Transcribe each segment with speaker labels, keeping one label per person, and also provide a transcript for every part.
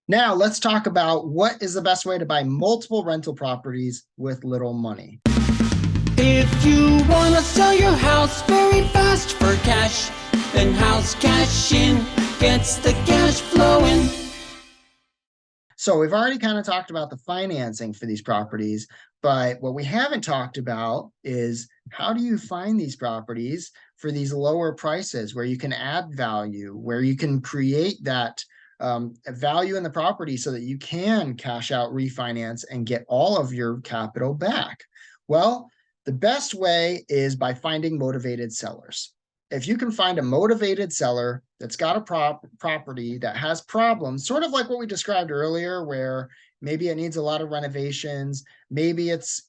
Speaker 1: Now let's talk about what is the best way to buy multiple rental properties with little money.
Speaker 2: If you want to sell your house very fast for cash, then HouseCashin gets the cash flowing.
Speaker 1: So we've already kind of talked about the financing for these properties, but what we haven't talked about is how do you find these properties for these lower prices where you can add value, where you can create that value in the property so that you can cash out, refinance, and get all of your capital back. Well, the best way is by finding motivated sellers. If you can find a motivated seller that's got a property that has problems, sort of like what we described earlier, where maybe it needs a lot of renovations, maybe it's,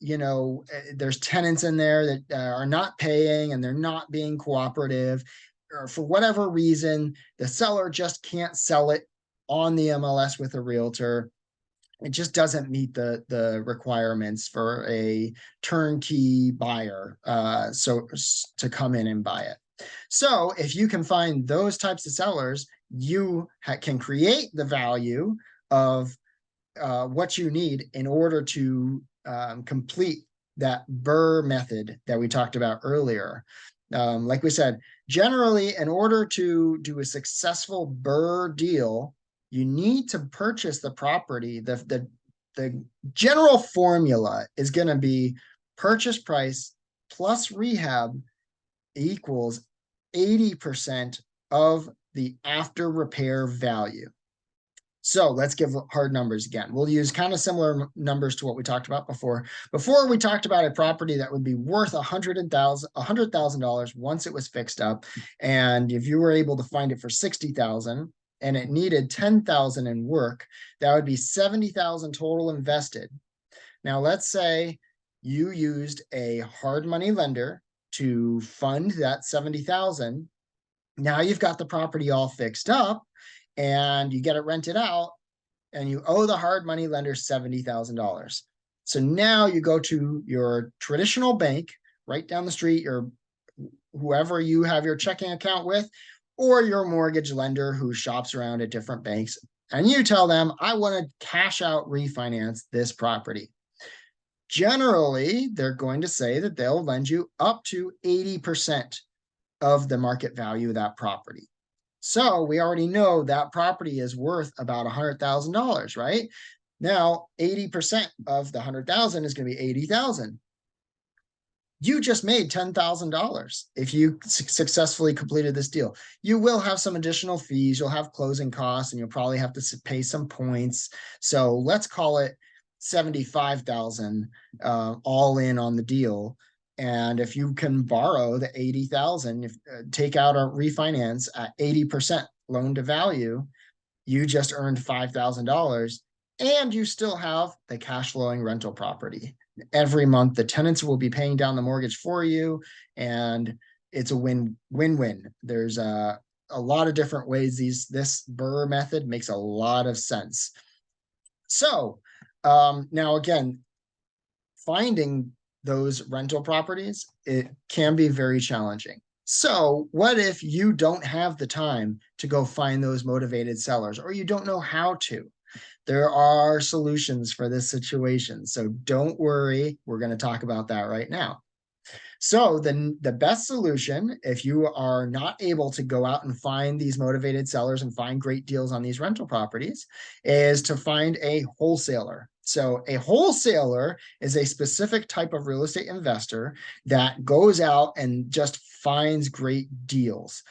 Speaker 1: there's tenants in there that are not paying and they're not being cooperative, or for whatever reason, the seller just can't sell it on the MLS with a realtor. It just doesn't meet the requirements for a turnkey buyer, so to come in and buy it. So if you can find those types of sellers, you can create the value of what you need in order to complete that BRRRR method that we talked about earlier. Like we said, generally, in order to do a successful BRRRR deal, you need to purchase the property. The general formula is going to be purchase price plus rehab equals 80% of the after repair value. So let's give hard numbers again. We'll use kind of similar numbers to what we talked about before. Before, we talked about a property that would be worth $100,000 once it was fixed up. And if you were able to find it for $60,000 and it needed $10,000 in work, that would be $70,000 total invested. Now, let's say you used a hard money lender to fund that $70,000. Now you've got the property all fixed up and you get it rented out and you owe the hard money lender $70,000. So now you go to your traditional bank right down the street, or whoever you have your checking account with, or your mortgage lender who shops around at different banks, and you tell them, I want to cash out, refinance this property. Generally, they're going to say that they'll lend you up to 80% of the market value of that property. So we already know that property is worth about $100,000, right? Now, 80% of the $100,000 is going to be $80,000. You just made $10,000 if you successfully completed this deal. You will have some additional fees. You'll have closing costs, and you'll probably have to pay some points. So let's call it $75,000 all in on the deal. And if you can borrow the $80,000, take out a refinance at 80% loan to value, you just earned $5,000, and you still have the cash flowing rental property. Every month, the tenants will be paying down the mortgage for you, and it's a win-win-win. There's a lot of different ways this BRRRR method makes a lot of sense. So now, again, finding those rental properties, it can be very challenging. So what if you don't have the time to go find those motivated sellers, or you don't know how to? There are solutions for this situation. So don't worry, we're going to talk about that right now. So the best solution, if you are not able to go out and find these motivated sellers and find great deals on these rental properties, is to find a wholesaler. So a wholesaler is a specific type of real estate investor that goes out and just finds great deals,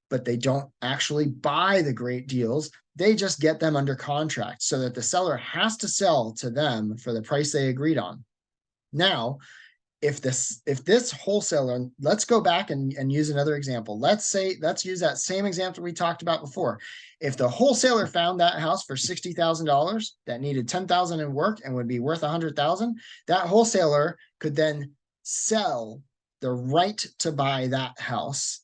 Speaker 1: but they don't actually buy the great deals. They just get them under contract so that the seller has to sell to them for the price they agreed on. Now, if this wholesaler, let's go back and use another example. Let's use that same example we talked about before. If the wholesaler found that house for $60,000 that needed $10,000 in work and would be worth $100,000, that wholesaler could then sell the right to buy that house,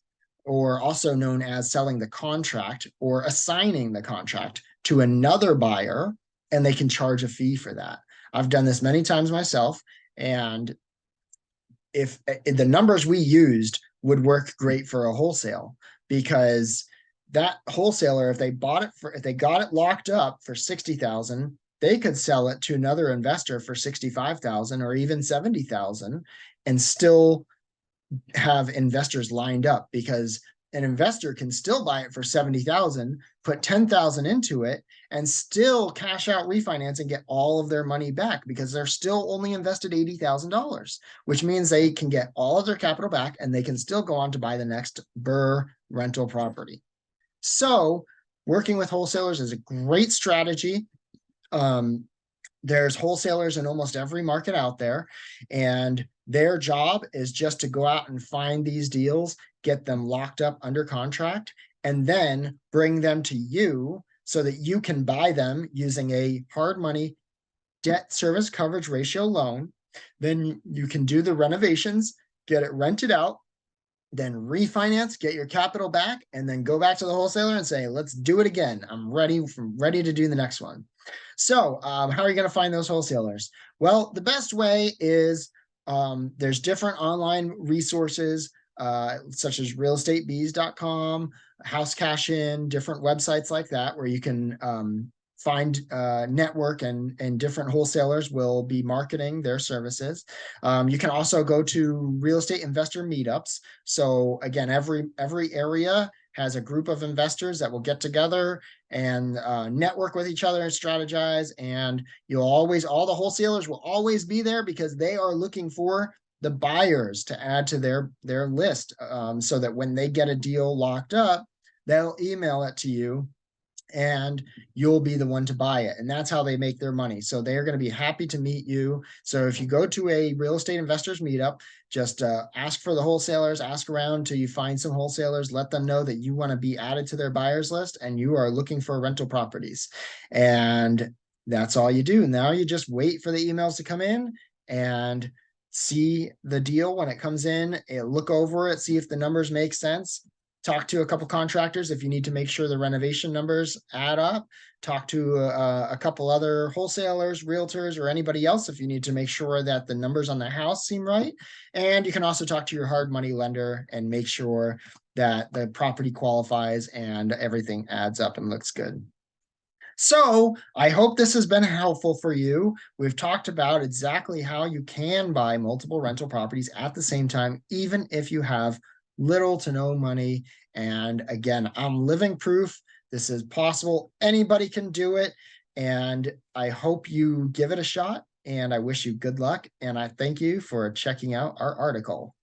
Speaker 1: or also known as selling the contract or assigning the contract to another buyer, and they can charge a fee for that. I've done this many times myself, and if the numbers we used would work great for a wholesale, because that wholesaler, if they got it locked up for 60,000, they could sell it to another investor for 65,000 or even 70,000 and still have investors lined up, because an investor can still buy it for 70,000, put 10,000 into it, and still cash out, refinance, and get all of their money back, because they're still only invested $80,000, which means they can get all of their capital back and they can still go on to buy the next BRRRR rental property. So working with wholesalers is a great strategy. There's wholesalers in almost every market out there, and their job is just to go out and find these deals, get them locked up under contract, and then bring them to you so that you can buy them using a hard money debt service coverage ratio loan. Then you can do the renovations, get it rented out, then refinance, get your capital back, and then go back to the wholesaler and say, let's do it again. I'm ready to do the next one. So how are you going to find those wholesalers? Well, the best way is there's different online resources such as realestatebees.com, HouseCashin, different websites like that, where you can find network and different wholesalers will be marketing their services. You can also go to real estate investor meetups. So again, every area has a group of investors that will get together and network with each other and strategize. And all the wholesalers will always be there because they are looking for the buyers to add to their list, so that when they get a deal locked up, they'll email it to you and you'll be the one to buy it. And that's how they make their money. So they're going to be happy to meet you. So if you go to a real estate investors meetup, just ask for the wholesalers, ask around till you find some wholesalers, let them know that you want to be added to their buyers list and you are looking for rental properties. And that's all you do. Now you just wait for the emails to come in and see the deal when it comes in, look over it, see if the numbers make sense. Talk to a couple contractors if you need to make sure the renovation numbers add up. Talk to a couple other wholesalers, realtors, or anybody else if you need to make sure that the numbers on the house seem right. And you can also talk to your hard money lender and make sure that the property qualifies and everything adds up and looks good. So I hope this has been helpful for you. We've talked about exactly how you can buy multiple rental properties at the same time, even if you have little to no money. And again, I'm living proof this is possible. Anybody can do it. And I hope you give it a shot. And I wish you good luck. And I thank you for checking out our article.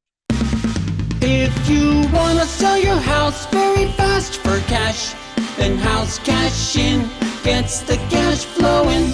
Speaker 2: If you want to sell your house very fast for cash, then HouseCashin gets the cash flowing.